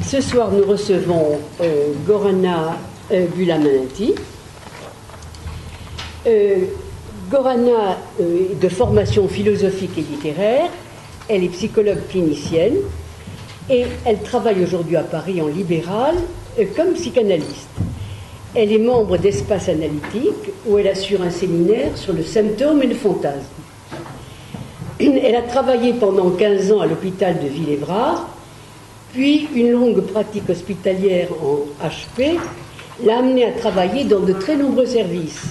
Ce soir, nous recevons Gorana Bulamanti. Gorana est de formation philosophique et littéraire. Elle est psychologue clinicienne et elle travaille aujourd'hui à Paris en libéral comme psychanalyste. Elle est membre d'Espace Analytique où elle assure un séminaire sur le symptôme et le fantasme. Elle a travaillé pendant 15 ans à l'hôpital de Ville-Évrard, puis une longue pratique hospitalière en HP l'a amenée à travailler dans de très nombreux services.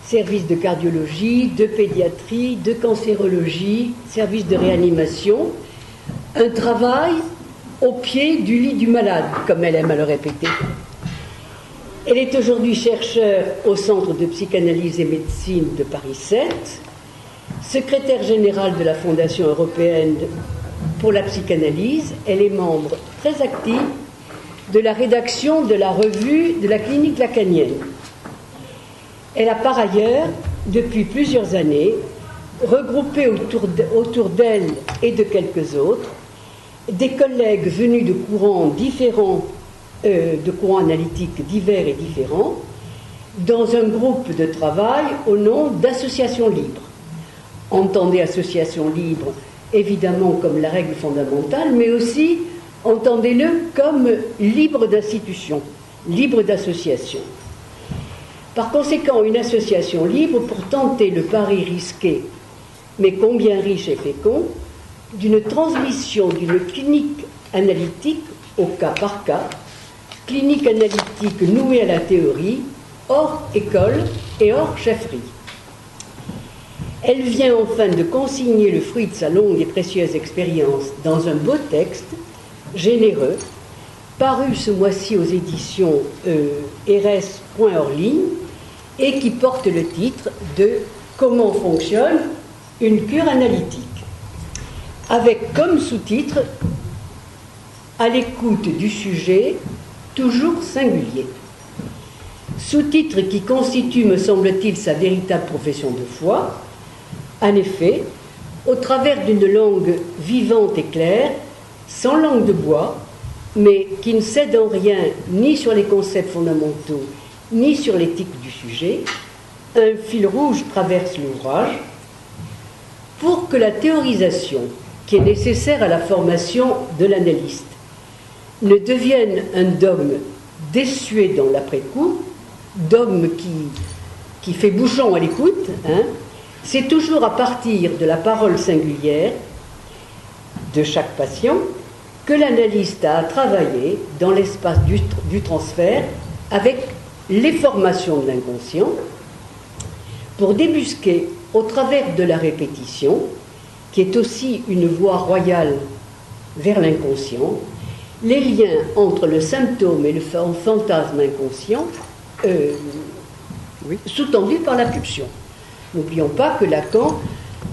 Services de cardiologie, de pédiatrie, de cancérologie, services de réanimation. Un travail au pied du lit du malade, comme elle aime à le répéter. Elle est aujourd'hui chercheure au Centre de psychanalyse et médecine de Paris 7, secrétaire générale de la Fondation européenne pour la psychanalyse. Elle est membre très active de la rédaction de la revue de la clinique lacanienne. Elle a par ailleurs, depuis plusieurs années, regroupé autour d'elle et de quelques autres des collègues venus de courants différents, de courants analytiques divers et différents, dans un groupe de travail au nom d'associations libres. Entendez association libre évidemment comme la règle fondamentale, mais aussi entendez-le comme libre d'institution, libre d'association. Par conséquent, une association libre pour tenter le pari risqué, mais combien riche et fécond, d'une transmission d'une clinique analytique au cas par cas, clinique analytique nouée à la théorie, hors école et hors chefferie. Elle vient enfin de consigner le fruit de sa longue et précieuse expérience dans un beau texte, généreux, paru ce mois-ci aux éditions RS.Orline et qui porte le titre de « Comment fonctionne une cure analytique ?» avec comme sous-titre « À l'écoute du sujet, toujours singulier ». Sous-titre qui constitue, me semble-t-il, sa véritable profession de foi. En effet, au travers d'une langue vivante et claire, sans langue de bois, mais qui ne cède en rien ni sur les concepts fondamentaux, ni sur l'éthique du sujet, un fil rouge traverse l'ouvrage pour que la théorisation, qui est nécessaire à la formation de l'analyste, ne devienne un dogme désuet dans l'après-coup, dogme qui fait bouchon à l'écoute, c'est toujours à partir de la parole singulière de chaque patient que l'analyste a à travailler dans l'espace du transfert avec les formations de l'inconscient pour débusquer au travers de la répétition, qui est aussi une voie royale vers l'inconscient, les liens entre le symptôme et le fantasme inconscient sous-tendu par la pulsion. N'oublions pas que Lacan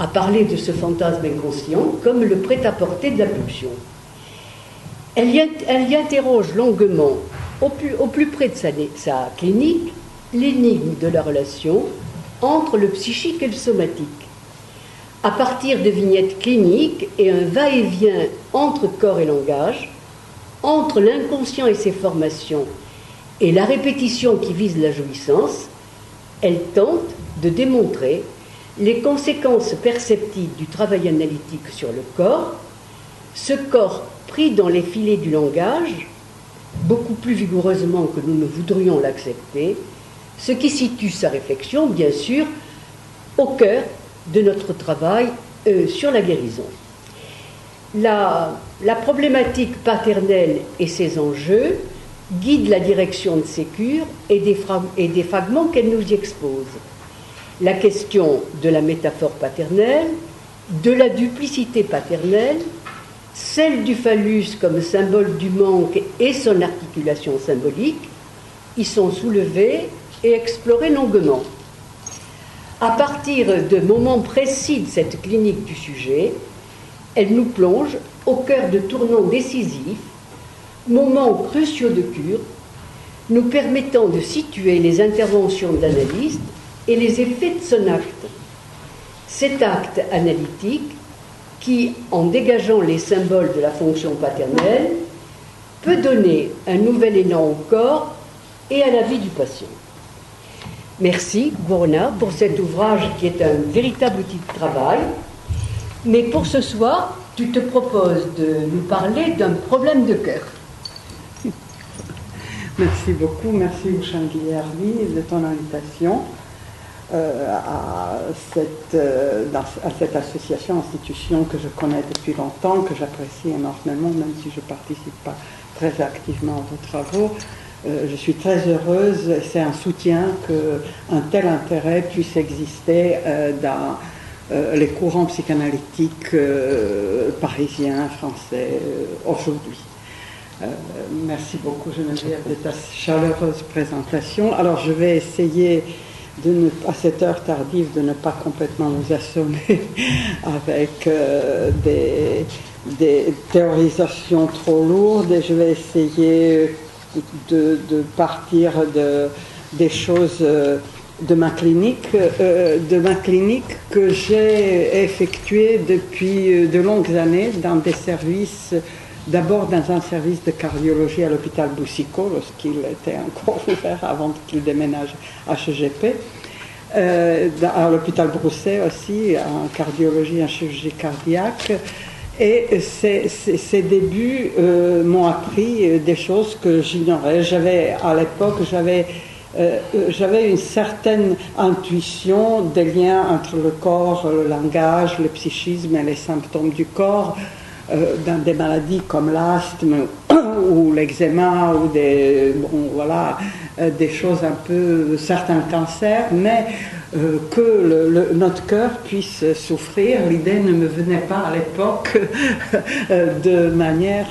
a parlé de ce fantasme inconscient comme le prêt-à-porter de la pulsion. Elle y interroge longuement, au plus près de sa clinique, l'énigme de la relation entre le psychique et le somatique. À partir de vignettes cliniques et un va-et-vient entre corps et langage, entre l'inconscient et ses formations et la répétition qui vise la jouissance, elle tente de démontrer les conséquences perceptives du travail analytique sur le corps, ce corps pris dans les filets du langage, beaucoup plus vigoureusement que nous ne voudrions l'accepter, ce qui situe sa réflexion, bien sûr, au cœur de notre travail sur la guérison. La problématique paternelle et ses enjeux guident la direction de ces cures et des fragments qu'elle nous y expose. La question de la métaphore paternelle, de la duplicité paternelle, celle du phallus comme symbole du manque et son articulation symbolique, y sont soulevées et explorées longuement. À partir de moments précis de cette clinique du sujet, elle nous plonge au cœur de tournants décisifs, moments cruciaux de cure, nous permettant de situer les interventions de l'analyste et les effets de son acte. Cet acte analytique qui, en dégageant les symboles de la fonction paternelle, peut donner un nouvel élan au corps et à la vie du patient. Merci, Gorna, pour cet ouvrage qui est un véritable outil de travail. Mais pour ce soir, tu te proposes de nous parler d'un problème de cœur. Merci beaucoup, merci Ouchane Guilhermi de ton invitation à cette association, institution que je connais depuis longtemps, que j'apprécie énormément, même si je ne participe pas très activement à vos travaux. Je suis très heureuse, c'est un soutien qu'un tel intérêt puisse exister dans les courants psychanalytiques parisiens, français, aujourd'hui. Merci beaucoup Geneviève de ta chaleureuse présentation. Alors je vais essayer, à cette heure tardive, de ne pas complètement vous assommer avec des théorisations trop lourdes, et je vais essayer de partir des choses de ma clinique que j'ai effectuée depuis de longues années dans des services, d'abord dans un service de cardiologie à l'hôpital Boucicaut, lorsqu'il était encore ouvert avant qu'il déménage à HGP, à l'hôpital Brousset aussi, en cardiologie, en chirurgie cardiaque. Et ces débuts m'ont appris des choses que j'ignorais. À l'époque, j'avais une certaine intuition des liens entre le corps, le langage, le psychisme et les symptômes du corps, dans des maladies comme l'asthme ou l'eczéma ou des choses un peu, certains cancers, mais que notre cœur puisse souffrir, l'idée ne me venait pas à l'époque de manière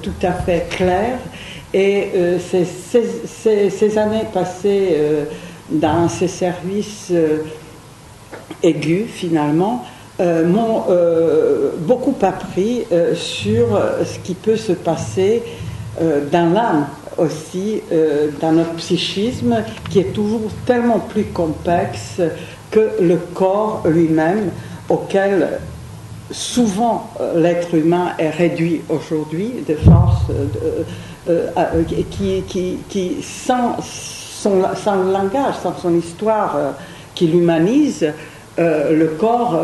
tout à fait claire. Et ces années passées dans ces services aigus, finalement, m'ont beaucoup appris sur ce qui peut se passer dans l'âme aussi, dans notre psychisme, qui est toujours tellement plus complexe que le corps lui-même, auquel souvent l'être humain est réduit aujourd'hui, de force qui sans le langage, sans son histoire qui l'humanise, le corps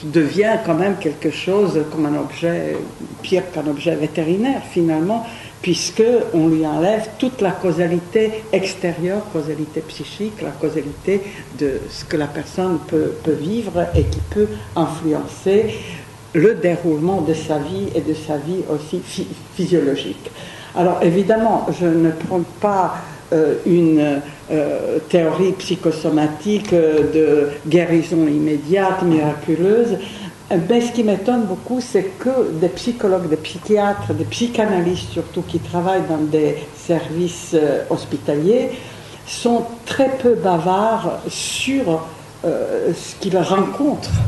devient quand même quelque chose comme un objet, pire qu'un objet vétérinaire finalement, puisqu'on lui enlève toute la causalité extérieure, causalité psychique, la causalité de ce que la personne peut vivre et qui peut influencer le déroulement de sa vie et de sa vie aussi physiologique. Alors évidemment, je ne prends pas une théorie psychosomatique de guérison immédiate, miraculeuse, mais ce qui m'étonne beaucoup, c'est que des psychologues, des psychiatres, des psychanalystes surtout, qui travaillent dans des services hospitaliers, sont très peu bavards sur ce qu'ils rencontrent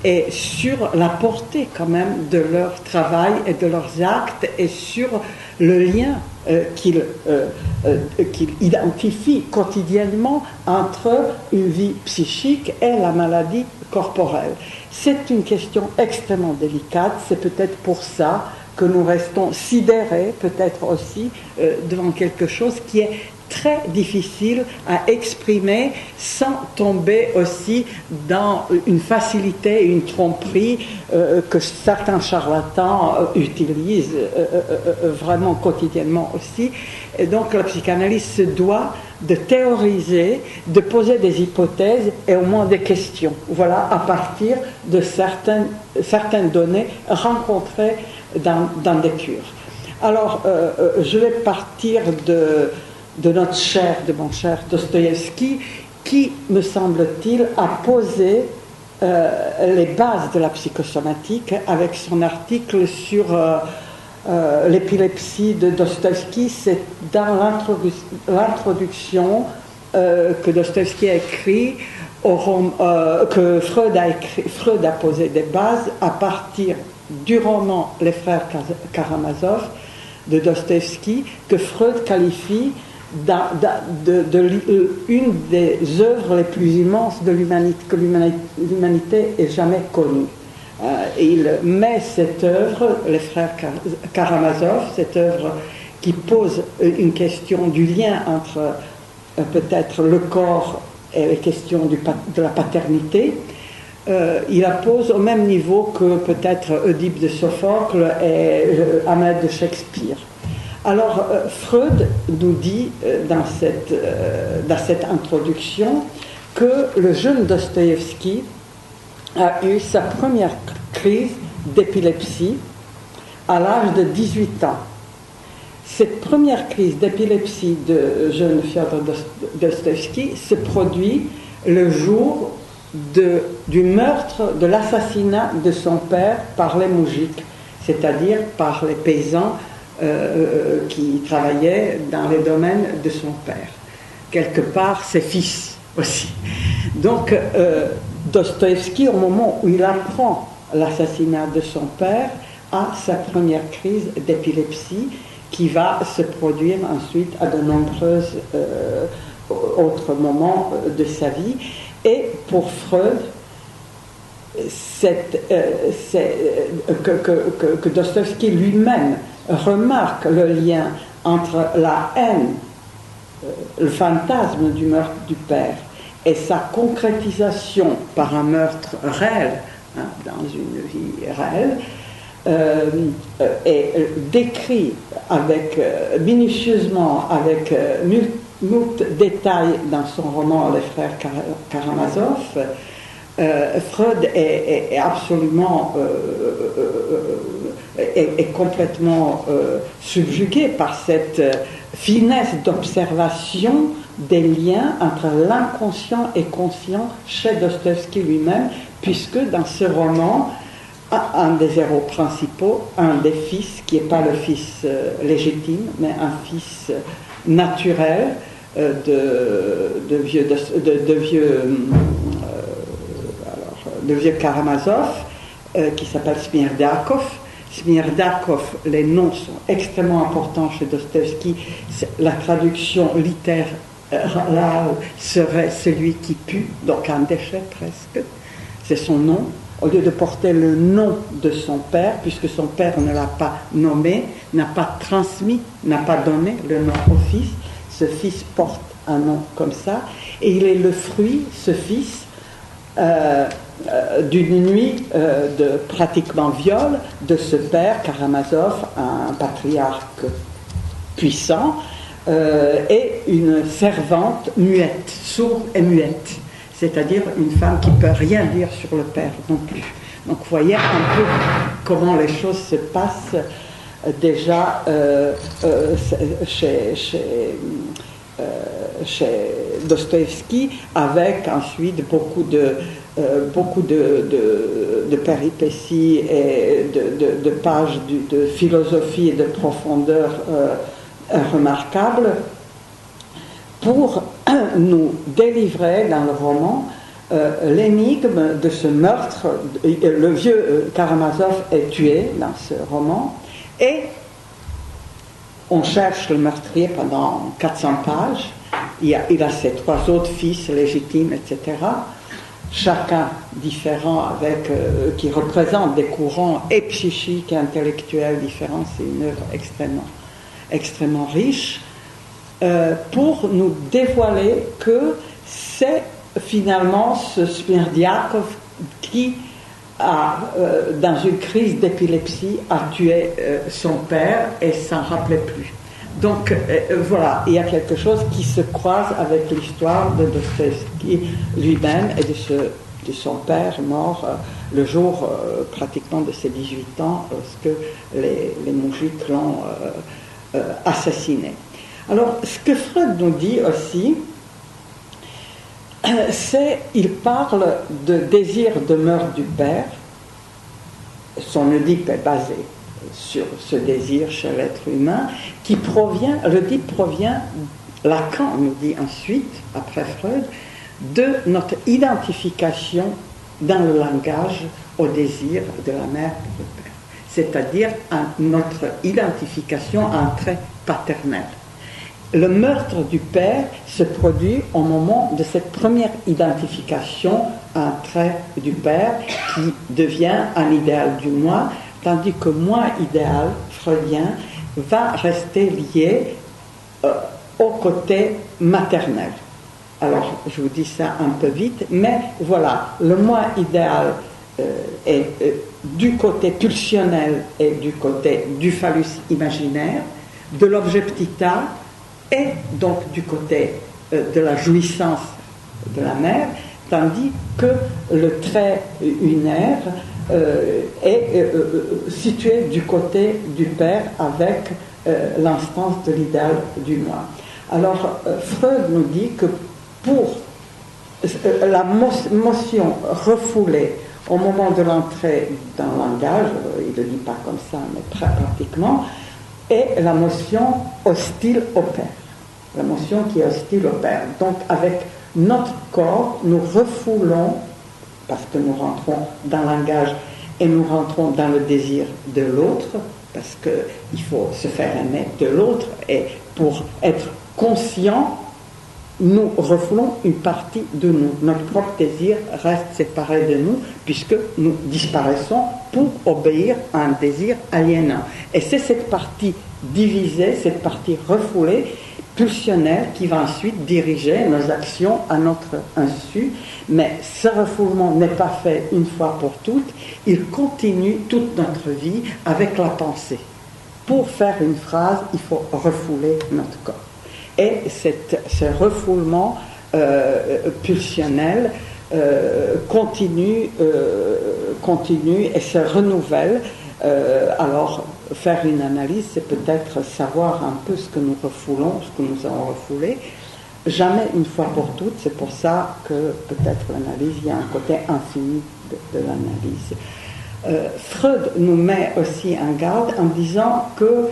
et sur la portée quand même de leur travail et de leurs actes et sur le lien qu'ils identifient quotidiennement entre une vie psychique et la maladie corporelle. C'est une question extrêmement délicate, c'est peut-être pour ça que nous restons sidérés, peut-être aussi, devant quelque chose qui est très difficile à exprimer sans tomber aussi dans une facilité, une tromperie que certains charlatans utilisent vraiment quotidiennement aussi. Et donc la psychanalyse se doit de théoriser, de poser des hypothèses et au moins des questions. Voilà, à partir de certaines données rencontrées dans des cures. Alors, je vais partir de mon cher Dostoïevski, qui, me semble-t-il, a posé les bases de la psychosomatique avec son article sur l'épilepsie de Dostoïevski. C'est dans l'introduction que Dostoïevski a écrit, que Freud a posé des bases à partir du roman Les Frères Karamazov de Dostoïevski, que Freud qualifie une des œuvres les plus immenses de l'humanité que l'humanité ait jamais connue. Il met cette œuvre, les frères Karamazov, cette œuvre qui pose une question du lien entre peut-être le corps et les questions de la paternité, il la pose au même niveau que peut-être Oedipe de Sophocle et Hamlet de Shakespeare. Alors Freud nous dit dans cette introduction que le jeune Dostoïevski a eu sa première crise d'épilepsie à l'âge de 18 ans. Cette première crise d'épilepsie de jeune Fyodor Dostoïevski se produit le jour du meurtre, de l'assassinat de son père par les moujiks, c'est-à-dire par les paysans qui travaillaient dans les domaines de son père. Quelque part, ses fils aussi. Donc, Dostoïevski, au moment où il apprend l'assassinat de son père, a sa première crise d'épilepsie qui va se produire ensuite à de nombreux autres moments de sa vie. Et pour Freud, que Dostoïevski lui-même remarque le lien entre la haine, le fantasme du meurtre du père, et sa concrétisation par un meurtre réel, dans une vie réelle, est décrit minutieusement, avec moult détails dans son roman Les frères Karamazov. Freud est absolument est complètement subjugué par cette finesse d'observation des liens entre l'inconscient et conscient chez Dostoïevski lui-même, puisque dans ce roman, un des héros principaux, un des fils, qui n'est pas le fils légitime, mais un fils naturel de vieux Karamazov, qui s'appelle Smirdiakov. Smirdiakov, les noms sont extrêmement importants chez Dostoïevski. La traduction littérale serait celui qui pue, donc un déchet presque. C'est son nom. Au lieu de porter le nom de son père, puisque son père ne l'a pas nommé, n'a pas transmis, n'a pas donné le nom au fils, ce fils porte un nom comme ça, et il est le fruit, ce fils, d'une nuit de pratiquement viol de ce père, Karamazov, un patriarche puissant, et une servante muette, sourde et muette, c'est-à-dire une femme qui ne peut rien dire sur le père non plus. Donc vous voyez un peu comment les choses se passent déjà chez Dostoïevski, avec ensuite beaucoup de péripéties et de pages de philosophie et de profondeur remarquables, pour nous délivrer dans le roman l'énigme de ce meurtre. Le vieux Karamazov est tué dans ce roman, et on cherche le meurtrier pendant 400 pages. Il a ses 3 autres fils légitimes, etc., chacun différent, qui représente des courants et psychiques et intellectuels différents. C'est une œuvre extrêmement riche, pour nous dévoiler que c'est finalement ce Smirdiakov qui dans une crise d'épilepsie, a tué son père et s'en rappelait plus. Donc voilà, il y a quelque chose qui se croise avec l'histoire de Dostoïevski lui-même et de son père mort le jour pratiquement de ses 18 ans, lorsque les moujiks l'ont assassiné. Alors, ce que Freud nous dit aussi, il parle de désir de meurtre du père. Son Oedipe est basé sur ce désir chez l'être humain, l'Oedipe provient, Lacan nous dit ensuite, après Freud, de notre identification dans le langage au désir de la mère et du père, c'est-à-dire notre identification à un trait paternel. le meurtre du père se produit au moment de cette première identification à un trait du père qui devient un idéal du moi, tandis que moi idéal freudien va rester lié au côté maternel. Alors, je vous dis ça un peu vite, mais voilà, le moi idéal est du côté pulsionnel et du côté du phallus imaginaire, de l'objet petit a, et donc du côté de la jouissance de la mère, tandis que le trait unaire est situé du côté du père avec l'instance de l'idéal du moi. Alors, Freud nous dit que pour la motion refoulée au moment de l'entrée d'un langage, il ne le dit pas comme ça, mais très pratiquement, est la motion hostile au père. La motion qui est hostile au père. Donc, avec notre corps, nous refoulons, parce que nous rentrons dans le langage et nous rentrons dans le désir de l'autre, parce qu'il faut se faire aimer de l'autre, et pour être conscient, nous refoulons une partie de nous. Notre propre désir reste séparé de nous, puisque nous disparaissons pour obéir à un désir aliénant. Et c'est cette partie divisée, cette partie refoulée, pulsionnelle, qui va ensuite diriger nos actions à notre insu. Mais ce refoulement n'est pas fait une fois pour toutes, il continue toute notre vie avec la pensée. Pour faire une phrase, il faut refouler notre corps. Et ce refoulement pulsionnel continue et se renouvelle. Alors, faire une analyse, c'est peut-être savoir un peu ce que nous refoulons, ce que nous avons refoulé. Jamais une fois pour toutes, c'est pour ça que peut-être l'analyse, il y a un côté infini de l'analyse. Freud nous met aussi en garde en disant que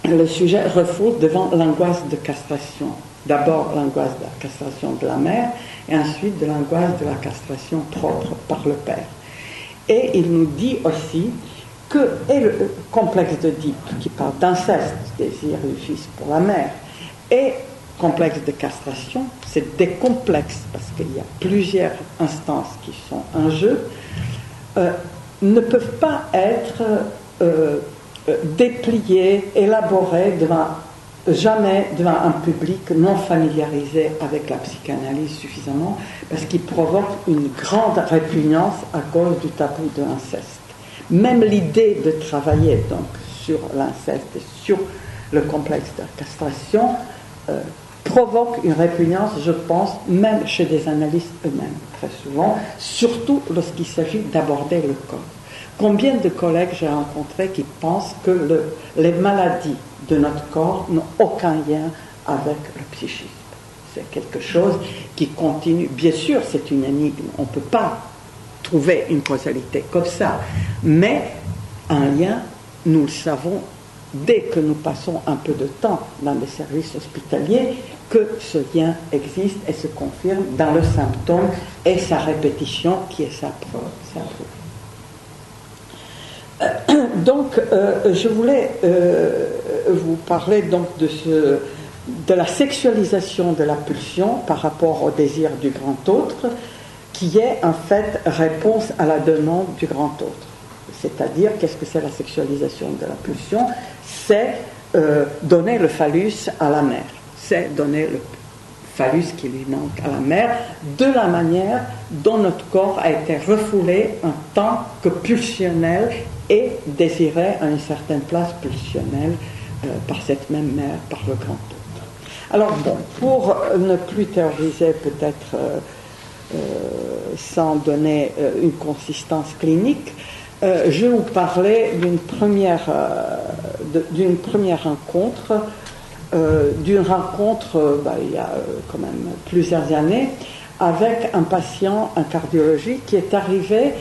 le sujet refoule devant l'angoisse de castration. D'abord l'angoisse de la castration de la mère et ensuite de l'angoisse de la castration propre par le père. Et il nous dit aussi que le complexe d'Oedipe, qui parle d'inceste, désir du fils pour la mère, et complexe de castration, c'est des complexes, parce qu'il y a plusieurs instances qui sont en jeu, ne peuvent pas être dépliés, élaborés jamais devant un public non familiarisé avec la psychanalyse suffisamment, parce qu'il provoque une grande répugnance à cause du tabou de l'inceste. Même l'idée de travailler donc sur l'inceste et sur le complexe de la castration provoque une répugnance, je pense, même chez des analystes eux-mêmes, très souvent, surtout lorsqu'il s'agit d'aborder le corps. Combien de collègues j'ai rencontrés qui pensent que les maladies de notre corps n'ont aucun lien avec le psychisme. C'est quelque chose qui continue. Bien sûr, c'est une énigme. On ne peut pas trouver une causalité comme ça. Mais un lien, nous le savons dès que nous passons un peu de temps dans les services hospitaliers, que ce lien existe et se confirme dans le symptôme et sa répétition qui est sa preuve. Donc, je voulais vous parler donc de la sexualisation de la pulsion par rapport au désir du grand autre, qui est en fait réponse à la demande du grand autre. C'est-à-dire, qu'est-ce que c'est la sexualisation de la pulsion? C'est donner le phallus à la mère. C'est donner le phallus qui lui manque à la mère, de la manière dont notre corps a été refoulé en tant que pulsionnel et désiré à une certaine place pulsionnelle par cette même mère, par le grand autre. Alors bon, pour ne plus théoriser peut-être sans donner une consistance clinique, je vais vous parler d'une première rencontre, il y a quand même plusieurs années, avec un patient en cardiologie qui est arrivé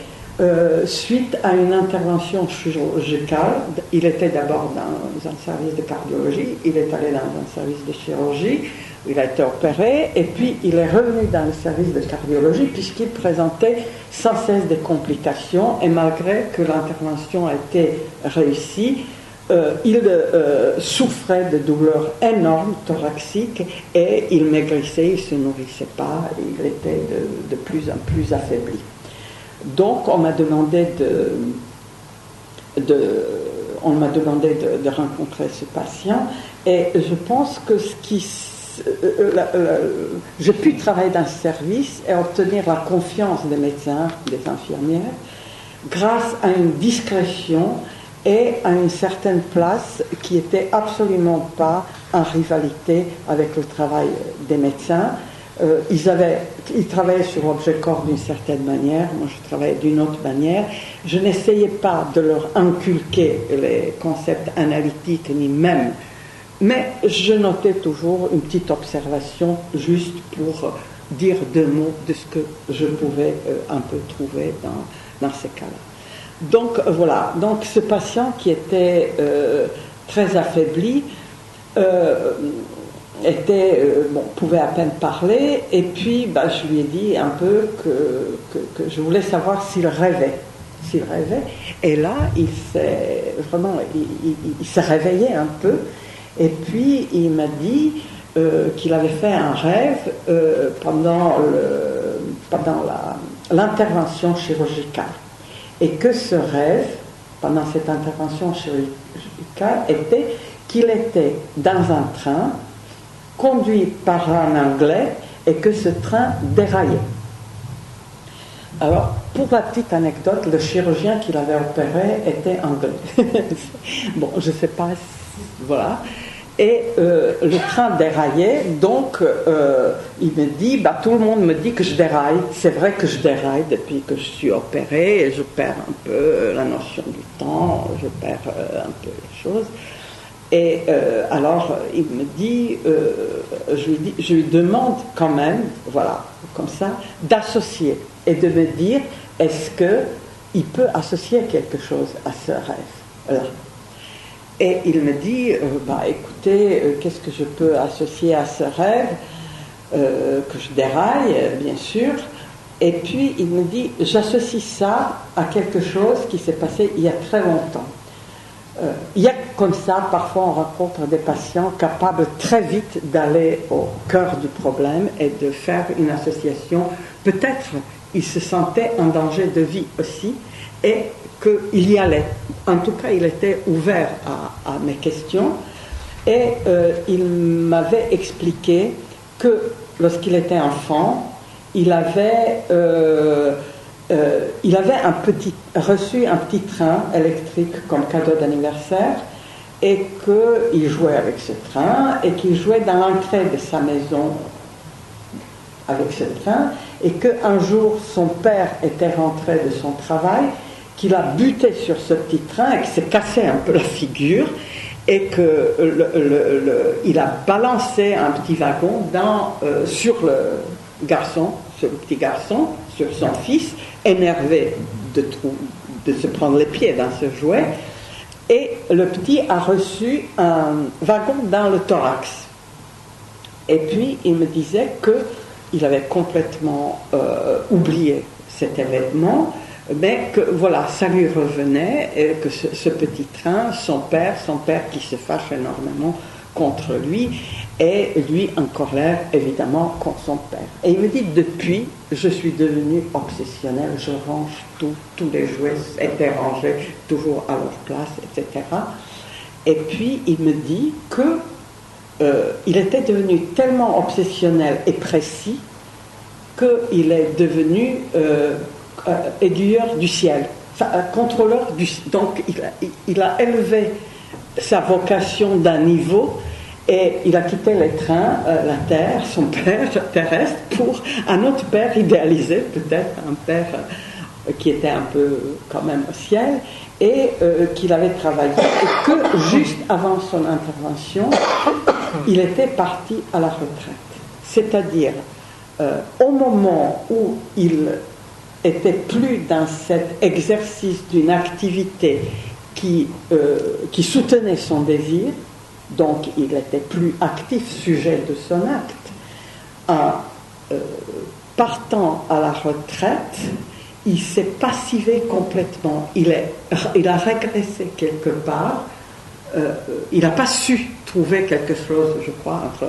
suite à une intervention chirurgicale. Il était d'abord dans un service de cardiologie, il est allé dans un service de chirurgie, il a été opéré, et puis il est revenu dans le service de cardiologie puisqu'il présentait sans cesse des complications, et malgré que l'intervention a été réussie, il souffrait de douleurs énormes thoraciques et il maigrissait, il ne se nourrissait pas, il était de plus en plus affaibli. Donc on m'a demandé de rencontrer ce patient et je pense que j'ai pu travailler dans ce service et obtenir la confiance des médecins, des infirmières, grâce à une discrétion et à une certaine place qui n'était absolument pas en rivalité avec le travail des médecins. Ils travaillaient sur l'objet corps d'une certaine manière, moi je travaillais d'une autre manière. Je n'essayais pas de leur inculquer les concepts analytiques ni même, mais je notais toujours une petite observation juste pour dire deux mots de ce que je pouvais un peu trouver dans ces cas-là. Donc voilà, donc ce patient qui était très affaibli pouvait à peine parler, et puis je lui ai dit un peu que je voulais savoir s'il rêvait. Et là il s'est réveillé un peu, et puis il m'a dit qu'il avait fait un rêve pendant l'intervention chirurgicale. Et que ce rêve, pendant cette intervention chirurgicale, était qu'il était dans un train conduit par un Anglais et que ce train déraillait. Alors, pour la petite anecdote, le chirurgien qui l'avait opéré était anglais. Bon, je ne sais pas, voilà. Et le train déraillait, donc il me dit, tout le monde me dit que je déraille. C'est vrai que je déraille depuis que je suis opéré, et je perds un peu la notion du temps, je perds un peu les choses. Et alors il me dit, je lui demande quand même, voilà, comme ça, d'associer et de me dire, est-ce qu'il peut associer quelque chose à ce rêve-là? Et il me dit, écoutez, qu'est-ce que je peux associer à ce rêve, que je déraille, bien sûr. Et puis il me dit, j'associe ça à quelque chose qui s'est passé il y a très longtemps. Il y a comme ça, parfois on rencontre des patients capables très vite d'aller au cœur du problème et de faire une association. Peut-être il se sentait en danger de vie aussi, et qu'il y allait. En tout cas, il était ouvert à mes questions, et il m'avait expliqué que lorsqu'il était enfant, il avait reçu un petit train électrique comme cadeau d'anniversaire, et qu'il jouait avec ce train, et qu'il jouait dans l'entrée de sa maison avec ce train, et qu'un jour son père était rentré de son travail, qu'il a buté sur ce petit train et qu'il s'est cassé un peu la figure, et qu'il a balancé un petit wagon sur le petit garçon, sur son fils, énervé de se prendre les pieds dans ce jouet, et le petit a reçu un wagon dans le thorax. Et puis il me disait qu'il avait complètement oublié cet événement, mais que voilà, ça lui revenait, et que ce petit train, son père qui se fâche énormément contre lui, et lui en colère évidemment contre son père. Et il me dit, depuis, je suis devenu obsessionnel, je range tous les jouets étaient rangés toujours à leur place, etc. Et puis il me dit qu'il était devenu tellement obsessionnel et précis qu'il est devenu aiguilleur du ciel, contrôleur du ciel. Donc il a élevé sa vocation d'un niveau, et il a quitté les trains, la terre, son père terrestre, pour un autre père idéalisé, peut-être un père qui était un peu quand même au ciel, et qu'il avait travaillé, et que juste avant son intervention, il était parti à la retraite. C'est-à-dire, au moment où il était plus dans cet exercice d'une activité qui soutenait son désir, donc il n'était plus actif sujet de son acte, en partant à la retraite, il s'est passivé complètement, il a régressé quelque part il n'a pas su trouver quelque chose, je crois, entre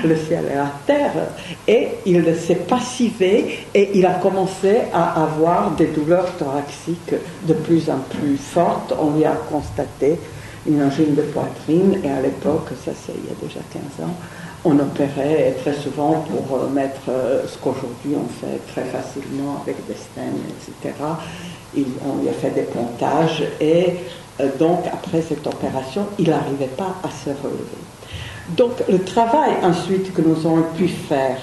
le ciel et la terre, et il s'est passivé et il a commencé à avoir des douleurs thoraciques de plus en plus fortes. On lui a constaté une angine de poitrine, et à l'époque, ça c'est il y a déjà 15 ans, on opérait très souvent pour mettre ce qu'aujourd'hui on fait très facilement avec des stents, etc. On lui a fait des pontages, et donc après cette opération, il n'arrivait pas à se relever. Donc le travail ensuite que nous avons pu faire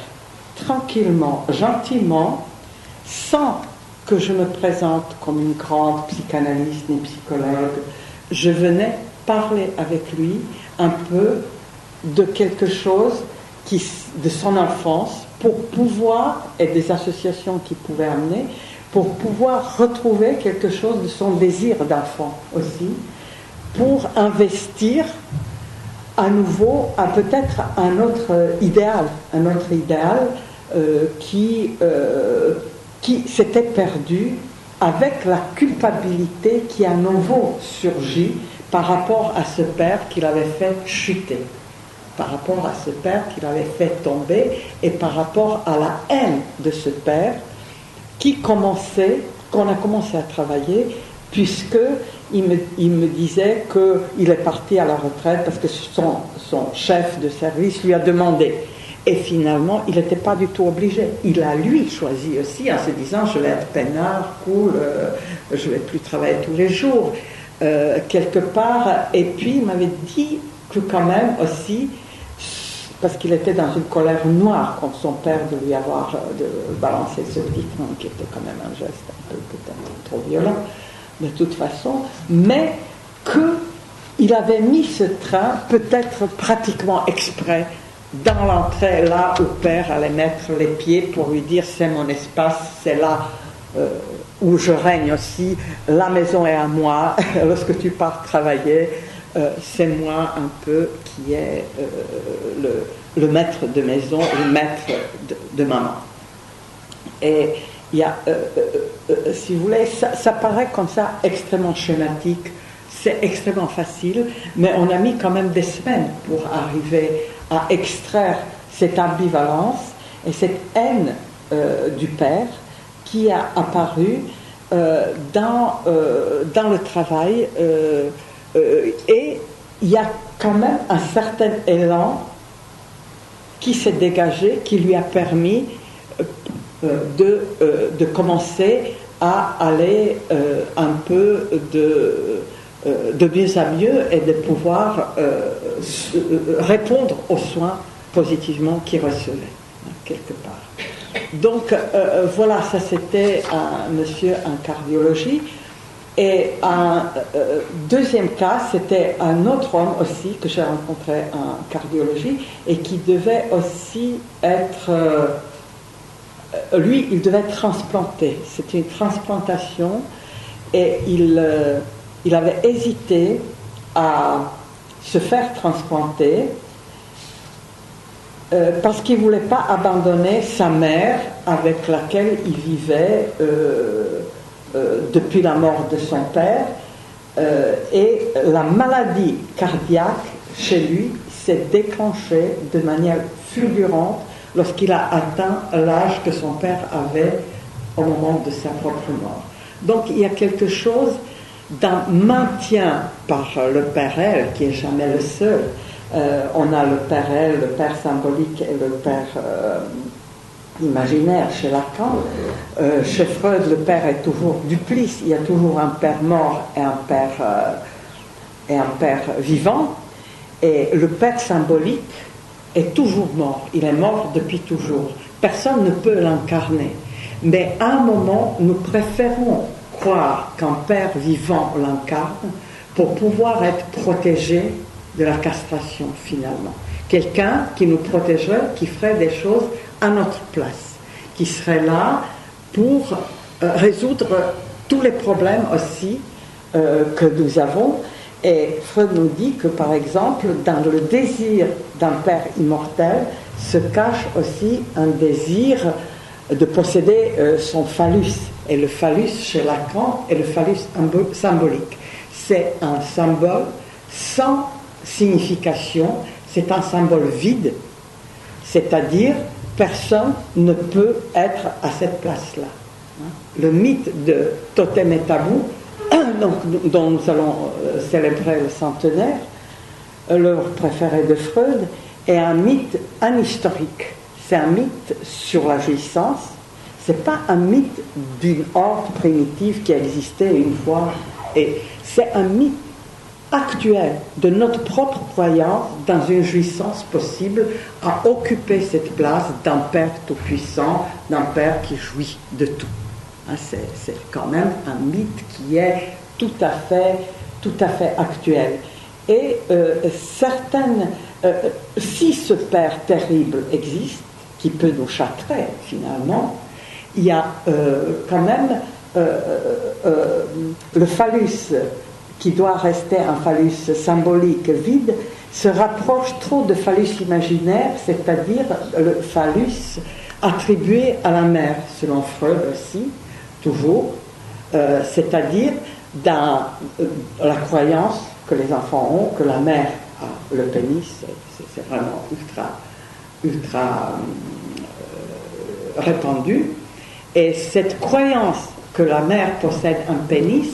tranquillement, gentiment, sans que je me présente comme une grande psychanalyste ni psychologue, je venais parler avec lui un peu de quelque chose de son enfance, pour pouvoir, et des associations qui pouvaient amener, pour pouvoir retrouver quelque chose de son désir d'enfant aussi, pour investir à nouveau peut-être un autre idéal qui s'était perdu avec la culpabilité qui à nouveau surgit par rapport à ce père qui l'avait fait chuter, par rapport à ce père qui l'avait fait tomber, et par rapport à la haine de ce père qu'on a commencé à travailler, puisque il me disait qu'il est parti à la retraite parce que son chef de service lui a demandé. Et finalement, il n'était pas du tout obligé. Il a lui choisi aussi en se disant: je vais être peinard, cool, je ne vais plus travailler tous les jours, quelque part. Et puis il m'avait dit que quand même aussi, parce qu'il était dans une colère noire contre son père de lui avoir balancé ce petit train, qui était quand même un geste un peu peut-être trop violent de toute façon, mais qu'il avait mis ce train peut-être pratiquement exprès dans l'entrée, là où père allait mettre les pieds, pour lui dire: c'est mon espace, c'est là où je règne aussi, la maison est à moi, lorsque tu pars travailler, c'est moi un peu qui est le maître de maison, le maître de maman. Et il y a, si vous voulez, ça paraît comme ça extrêmement schématique, c'est extrêmement facile, mais on a mis quand même des semaines pour arriver à extraire cette ambivalence et cette haine du père qui a apparu dans le travail, et il y a quand même un certain élan qui s'est dégagé, qui lui a permis de commencer à aller un peu de mieux à mieux, et de pouvoir répondre aux soins positivement qu'il recevait, quelque part. Donc voilà, ça c'était un monsieur en cardiologie. Et un deuxième cas, c'était un autre homme aussi que j'ai rencontré en cardiologie, et qui devait aussi être... lui, il devait être transplanté. C'était une transplantation, et il avait hésité à se faire transplanter parce qu'il ne voulait pas abandonner sa mère avec laquelle il vivait depuis la mort de son père, et la maladie cardiaque chez lui s'est déclenchée de manière fulgurante lorsqu'il a atteint l'âge que son père avait au moment de sa propre mort. Donc il y a quelque chose d'un maintien par le Père Elle, qui n'est jamais le seul. On a le Père Elle, le Père symbolique et le Père imaginaire chez Lacan. Chez Freud, le Père est toujours duplice. Il y a toujours un Père mort et un Père vivant. Et le Père symbolique est toujours mort. Il est mort depuis toujours. Personne ne peut l'incarner. Mais à un moment, nous préférons croire qu'un père vivant l'incarne pour pouvoir être protégé de la castration finalement. Quelqu'un qui nous protégerait, qui ferait des choses à notre place, qui serait là pour résoudre tous les problèmes aussi que nous avons. Et Freud nous dit que, par exemple, dans le désir d'un père immortel se cache aussi un désir de posséder son phallus. Et le phallus chez Lacan est le phallus symbolique. C'est un symbole sans signification, c'est un symbole vide, c'est-à-dire personne ne peut être à cette place-là. Le mythe de Totem et Tabou, dont nous allons célébrer le centenaire, l'œuvre préférée de Freud, est un mythe anhistorique. C'est un mythe sur la jouissance. C'est pas un mythe d'une horde primitive qui existait une fois. Et c'est un mythe actuel de notre propre croyance dans une jouissance possible à occuper cette place d'un Père tout-puissant, d'un Père qui jouit de tout. C'est quand même un mythe qui est tout à fait actuel. Et si ce Père terrible existe, qui peut nous châtrer finalement, il y a quand même le phallus qui doit rester un phallus symbolique vide, se rapproche trop de phallus imaginaire, c'est-à-dire le phallus attribué à la mère, selon Freud aussi, toujours, c'est-à-dire dans la croyance que les enfants ont, que la mère a le pénis, c'est vraiment ultra répandu, et cette croyance que la mère possède un pénis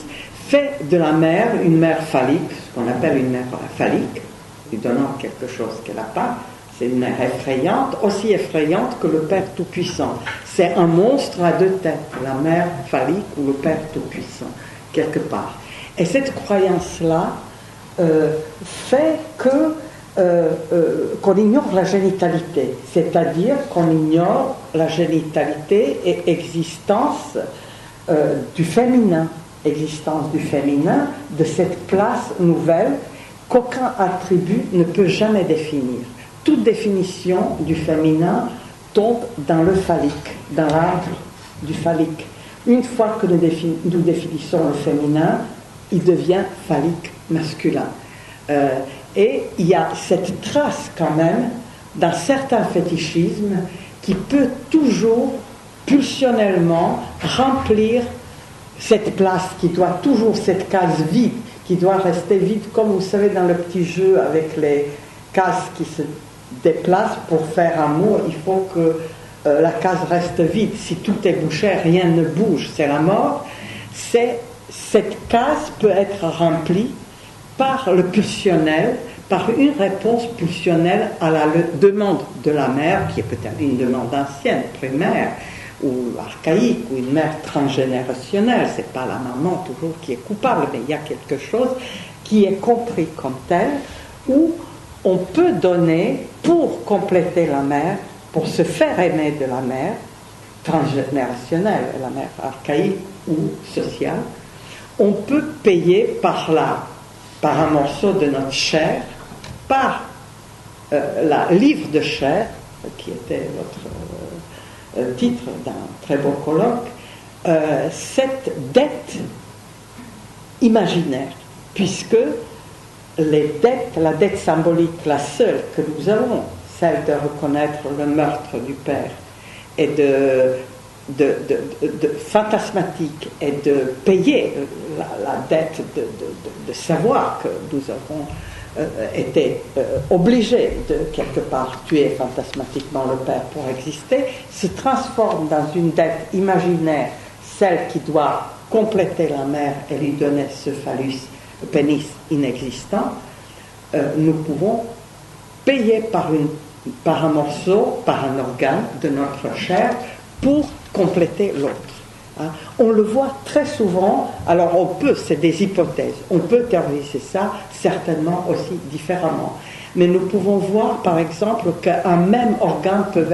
fait de la mère une mère phallique, ce qu'on appelle une mère phallique, lui donnant quelque chose qu'elle n'a pas. C'est une mère effrayante, aussi effrayante que le Père Tout-Puissant. C'est un monstre à deux têtes, la mère phallique ou le Père Tout-Puissant, quelque part. Et cette croyance-là fait qu'on ignore la génitalité, c'est-à-dire qu'on ignore la génitalité et existence du féminin, de cette place nouvelle qu'aucun attribut ne peut jamais définir. Toute définition du féminin tombe dans le phallique, dans l'arbre du phallique. Une fois que nous définissons le féminin, il devient phallique masculin. Et il y a cette trace quand même d'un certain fétichisme qui peut toujours pulsionnellement remplir cette place qui doit toujours, cette case vide, qui doit rester vide, comme vous savez dans le petit jeu avec les cases qui se déplacent pour faire un mot, il faut que la case reste vide. Si tout est bouché, rien ne bouge, c'est la mort. Cette case peut être remplie par le pulsionnel, par une réponse pulsionnelle à la demande de la mère, qui est peut-être une demande ancienne, primaire, ou archaïque, ou une mère transgénérationnelle. C'est pas la maman toujours qui est coupable, mais il y a quelque chose qui est compris comme tel, où on peut donner, pour compléter la mère, pour se faire aimer de la mère transgénérationnelle, la mère archaïque ou sociale, on peut payer par un morceau de notre chair, par la livre de chair, qui était votre titre d'un très beau colloque, cette dette imaginaire, puisque la dette symbolique, la seule que nous avons, celle de reconnaître le meurtre du père et de fantasmatique et de payer la dette de savoir que nous avons été obligés de quelque part tuer fantasmatiquement le père pour exister, se transforme dans une dette imaginaire, celle qui doit compléter la mère et lui donner ce phallus, le pénis inexistant. Nous pouvons payer par un morceau, par un organe de notre chair pour compléter l'autre. On le voit très souvent, alors c'est des hypothèses, on peut théoriser ça certainement aussi différemment. Mais nous pouvons voir par exemple qu'un même organe peut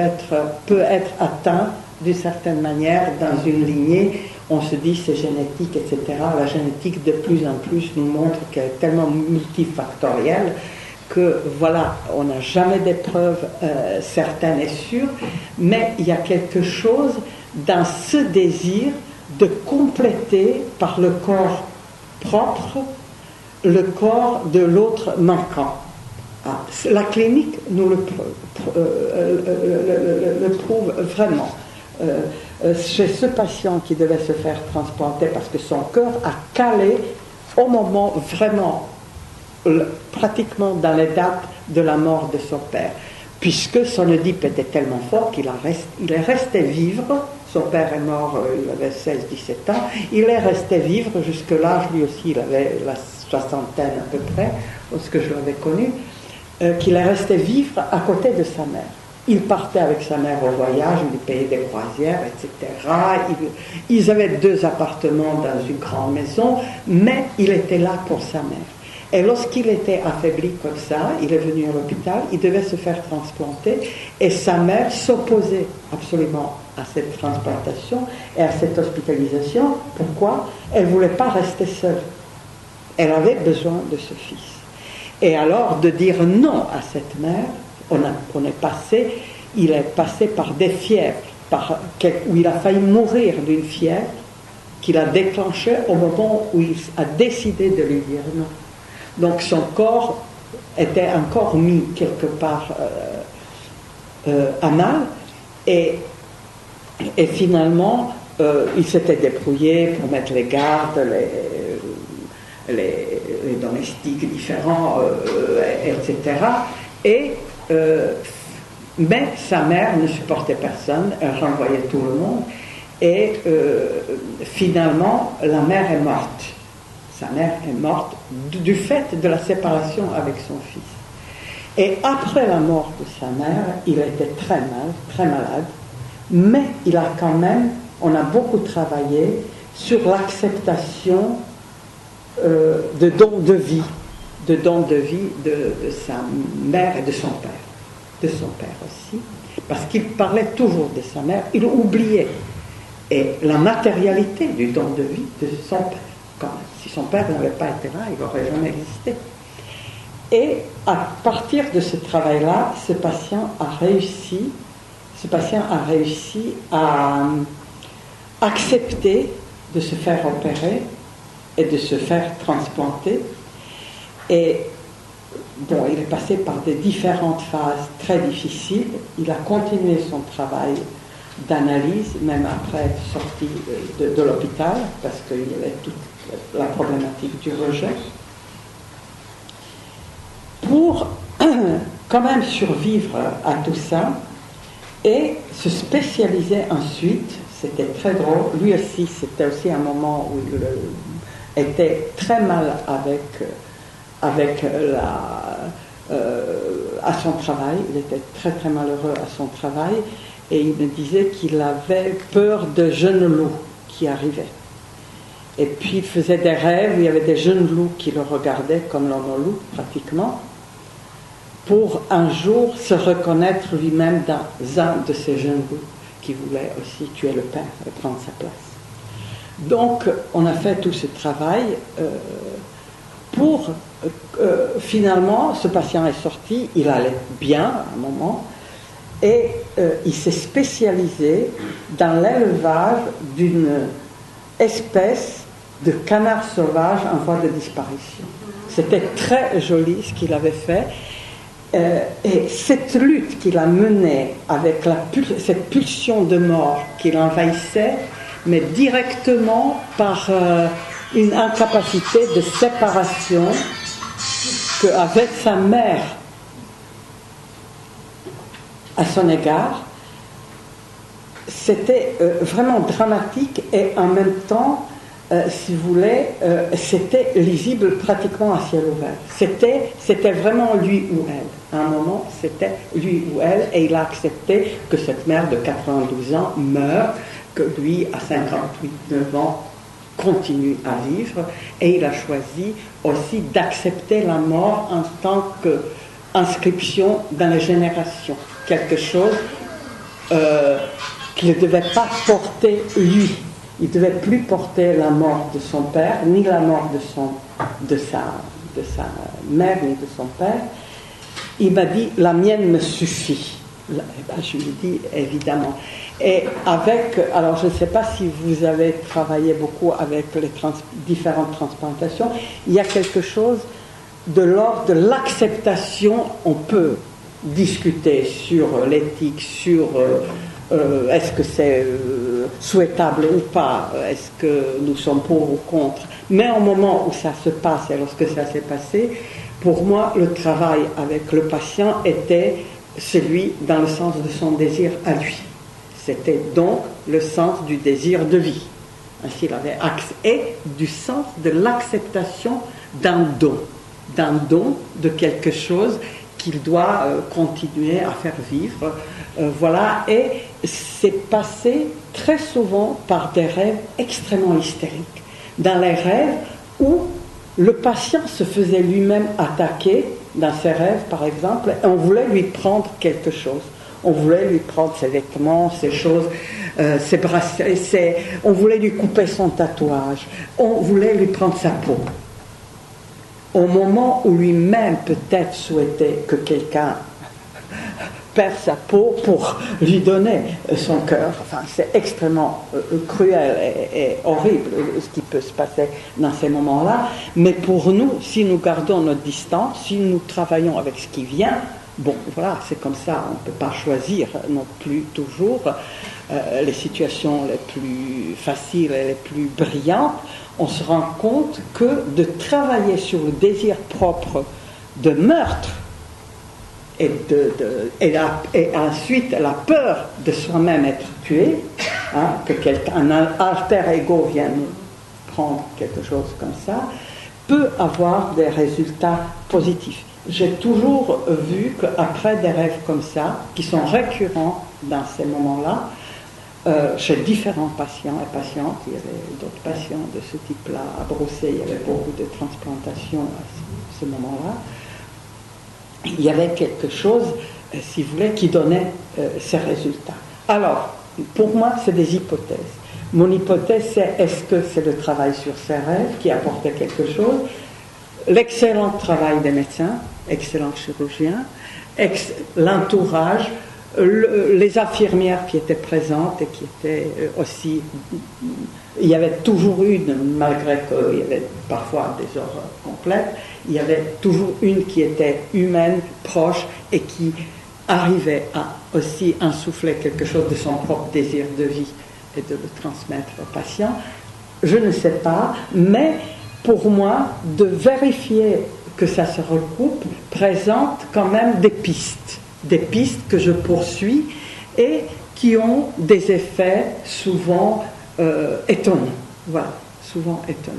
être atteint d'une certaine manière dans une lignée. On se dit c'est génétique, etc. La génétique de plus en plus nous montre qu'elle est tellement multifactorielle que voilà, on n'a jamais des preuves certaines et sûres, mais il y a quelque chose dans ce désir de compléter par le corps propre le corps de l'autre manquant. La clinique nous le prouve vraiment. Chez ce patient qui devait se faire transplanter parce que son cœur a calé au moment vraiment pratiquement dans les dates de la mort de son père, puisque son Oedipe était tellement fort qu'il est resté vivre. Son père est mort, il avait 16-17 ans, il est resté vivre jusque l'âge, lui aussi, il avait la soixantaine à peu près, lorsque je l'avais connu, qu'il est resté vivre à côté de sa mère. Il partait avec sa mère au voyage, il lui payait des croisières, etc. Ils avaient 2 appartements dans une grande maison, mais il était là pour sa mère. Et lorsqu'il était affaibli comme ça, il est venu à l'hôpital, il devait se faire transplanter, et sa mère s'opposait absolument à cette transplantation et à cette hospitalisation. Pourquoi? Elle ne voulait pas rester seule. Elle avait besoin de ce fils. Et alors, de dire non à cette mère, il est passé par des fièvres, où il a failli mourir d'une fièvre qu'il a déclenchée au moment où il a décidé de lui dire non. Donc son corps était encore mis quelque part à mal, et finalement il s'était débrouillé pour mettre les gardes, les domestiques différents, etc. Mais sa mère ne supportait personne, elle renvoyait tout le monde, et finalement la mère est morte. Sa mère est morte du fait de la séparation avec son fils. Et après la mort de sa mère, il était très malade, mais il a quand même, on a beaucoup travaillé sur l'acceptation de dons de vie de sa mère et de son père aussi, parce qu'il parlait toujours de sa mère, il oubliait et la matérialité du don de vie de son père. Quand même. Si son père n'avait pas été là, il n'aurait jamais existé. Et à partir de ce travail-là, ce patient a réussi à accepter de se faire opérer et de se faire transplanter. Et bon, il est passé par des différentes phases très difficiles. Il a continué son travail d'analyse, même après être sorti de l'hôpital, parce qu'il y avait toute la problématique du rejet. Pour quand même survivre à tout ça et se spécialiser ensuite, c'était très drôle. Lui aussi, c'était aussi un moment où il était très mal à son travail. Il était très très malheureux à son travail, et il me disait qu'il avait peur de jeunes loups qui arrivaient. Et puis il faisait des rêves où il y avait des jeunes loups qui le regardaient comme l'homme au loup pratiquement, pour un jour se reconnaître lui-même dans un de ces jeunes loups qui voulait aussi tuer le père et prendre sa place. Donc on a fait tout ce travail pour finalement, ce patient est sorti, il allait bien à un moment, et il s'est spécialisé dans l'élevage d'une espèce de canard sauvage en voie de disparition. C'était très joli ce qu'il avait fait, et cette lutte qu'il a menée avec cette pulsion de mort qui l'envahissait, mais directement par une incapacité de séparation qu'avec sa mère à son égard, c'était vraiment dramatique, et en même temps, si vous voulez, c'était lisible pratiquement à ciel ouvert. C'était vraiment lui ou elle. À un moment, c'était lui ou elle, et il a accepté que cette mère de 92 ans meure, que lui, à 58-9 ans, continue à vivre, et il a choisi aussi d'accepter la mort en tant qu'inscription dans les générations, quelque chose qu'il ne devait pas porter lui. Il ne devait plus porter la mort de son père, ni la mort de sa mère, ni de son père. Il m'a dit, la mienne me suffit. Eh ben, je lui dis, évidemment. Et alors je ne sais pas si vous avez travaillé beaucoup avec les différentes transplantations, il y a quelque chose de l'ordre de l'acceptation. On peut discuter sur l'éthique, sur Est-ce que c'est souhaitable ou pas? Est-ce que nous sommes pour ou contre? Mais au moment où ça se passe et lorsque ça s'est passé, pour moi, le travail avec le patient était celui dans le sens de son désir à lui. C'était donc le sens du désir de vie. Ainsi, il avait accès et du sens de l'acceptation d'un don de quelque chose qu'il doit continuer à faire vivre. Voilà, et c'est passé très souvent par des rêves extrêmement hystériques. Dans les rêves où le patient se faisait lui-même attaquer, dans ses rêves par exemple, et on voulait lui prendre quelque chose. On voulait lui prendre ses vêtements, ses choses, ses bracelets, on voulait lui couper son tatouage, on voulait lui prendre sa peau. Au moment où lui-même peut-être souhaitait que quelqu'un perd sa peau pour lui donner son cœur. Enfin, c'est extrêmement cruel et horrible ce qui peut se passer dans ces moments-là. Mais pour nous, si nous gardons notre distance, si nous travaillons avec ce qui vient, bon, voilà, c'est comme ça, on ne peut pas choisir non plus toujours les situations les plus faciles et les plus brillantes. On se rend compte que de travailler sur le désir propre de meurtre et ensuite la peur de soi-même être tué, que un alter ego vienne nous prendre quelque chose comme ça, peut avoir des résultats positifs. J'ai toujours vu qu'après des rêves comme ça, qui sont récurrents dans ces moments-là, chez différents patients et patientes, il y avait d'autres patients de ce type-là à Bruxelles, il y avait beaucoup de transplantations à ce moment-là, il y avait quelque chose, si vous voulez, qui donnait ces résultats. Alors, pour moi, c'est des hypothèses. Mon hypothèse, c'est est-ce que c'est le travail sur ces rêves qui apportait quelque chose, l'excellent travail des médecins, excellents chirurgiens, l'entourage, les infirmières qui étaient présentes et qui étaient aussi... Il y avait toujours une, malgré qu'il y avait parfois des horreurs complètes, il y avait toujours une qui était humaine, proche et qui arrivait à aussi insuffler quelque chose de son propre désir de vie et de le transmettre aux patients. Je ne sais pas, mais pour moi, de vérifier que ça se recoupe présente quand même des pistes que je poursuis et qui ont des effets souvent étonnants. Voilà, souvent étonnants.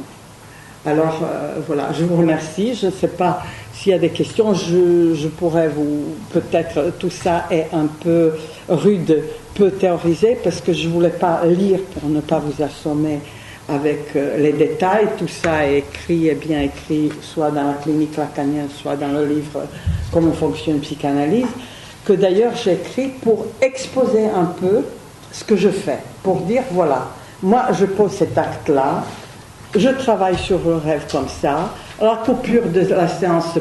Alors voilà, je vous remercie. Je ne sais pas s'il y a des questions. Je pourrais vous... Peut-être tout ça est un peu rude, peu théorisé, parce que je ne voulais pas lire pour ne pas vous assommer avec les détails. Tout ça est écrit et bien écrit, soit dans la clinique lacanienne, soit dans le livre « Comment fonctionne une psychanalyse », que d'ailleurs j'écris pour exposer un peu ce que je fais, pour dire, voilà, moi je pose cet acte-là, je travaille sur le rêve comme ça, la coupure de la séance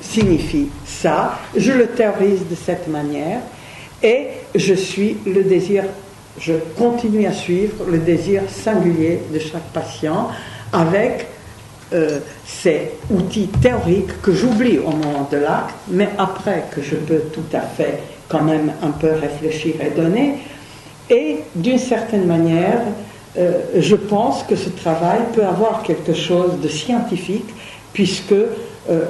signifie ça, je le théorise de cette manière, et je suis le désir, je continue à suivre le désir singulier de chaque patient avec ces outils théoriques que j'oublie au moment de l'acte, mais après que je peux tout à fait quand même un peu réfléchir et donner. Et d'une certaine manière, je pense que ce travail peut avoir quelque chose de scientifique, puisque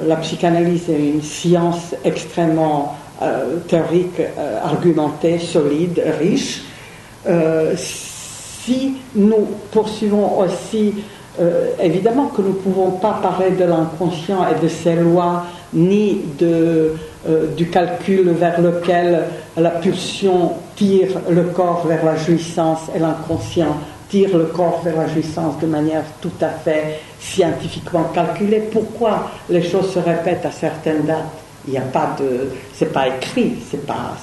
la psychanalyse est une science extrêmement théorique, argumentée, solide, riche. Si nous poursuivons aussi, évidemment que nous ne pouvons pas parler de l'inconscient et de ses lois, ni du calcul vers lequel la pulsion tire le corps vers la jouissance et l'inconscient tire le corps vers la jouissance de manière tout à fait scientifiquement calculée. Pourquoi les choses se répètent à certaines dates? Il n'y a pas de... c'est pas écrit, c'est pas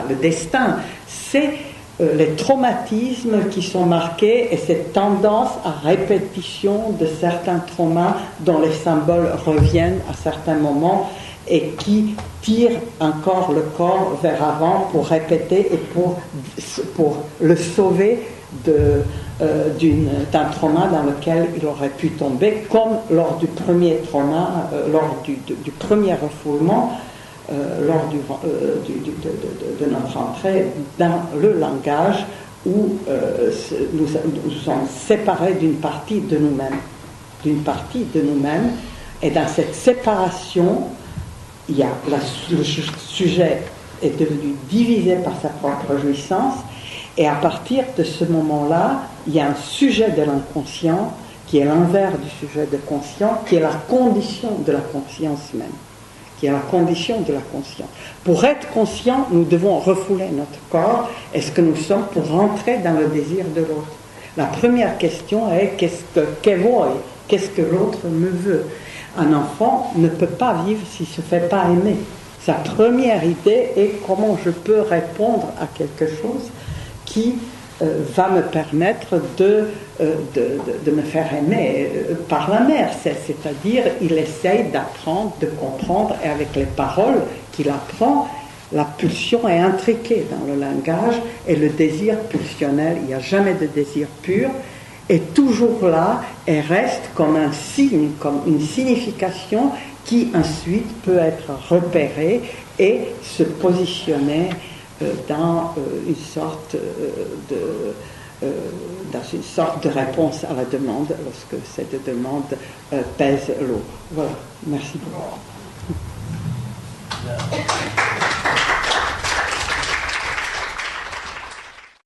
le destin, c'est les traumatismes qui sont marqués et cette tendance à répétition de certains traumas dont les symboles reviennent à certains moments et qui tirent encore le corps vers avant pour répéter et pour le sauver d'un trauma dans lequel il aurait pu tomber, comme lors du premier trauma, lors du premier refoulement. lors de notre entrée dans le langage où nous sommes séparés d'une partie de nous-mêmes. Et dans cette séparation, le sujet est devenu divisé par sa propre jouissance, et à partir de ce moment-là, il y a un sujet de l'inconscient qui est l'envers du sujet de conscient, qui est la condition de la conscience même. Pour être conscient, nous devons refouler notre corps. Est-ce que nous sommes pour rentrer dans le désir de l'autre? La première question est qu'est-ce que l'autre me veut? Un enfant ne peut pas vivre s'il ne se fait pas aimer. Sa première idée est comment je peux répondre à quelque chose qui va me permettre de me faire aimer par la mère. C'est-à-dire, il essaye d'apprendre, de comprendre, et avec les paroles qu'il apprend, la pulsion est intriquée dans le langage, et le désir pulsionnel, il n'y a jamais de désir pur, est toujours là et reste comme un signe, comme une signification qui ensuite peut être repérée et se positionner dans une sorte de réponse à la demande lorsque cette demande pèse lourd. Voilà, merci beaucoup.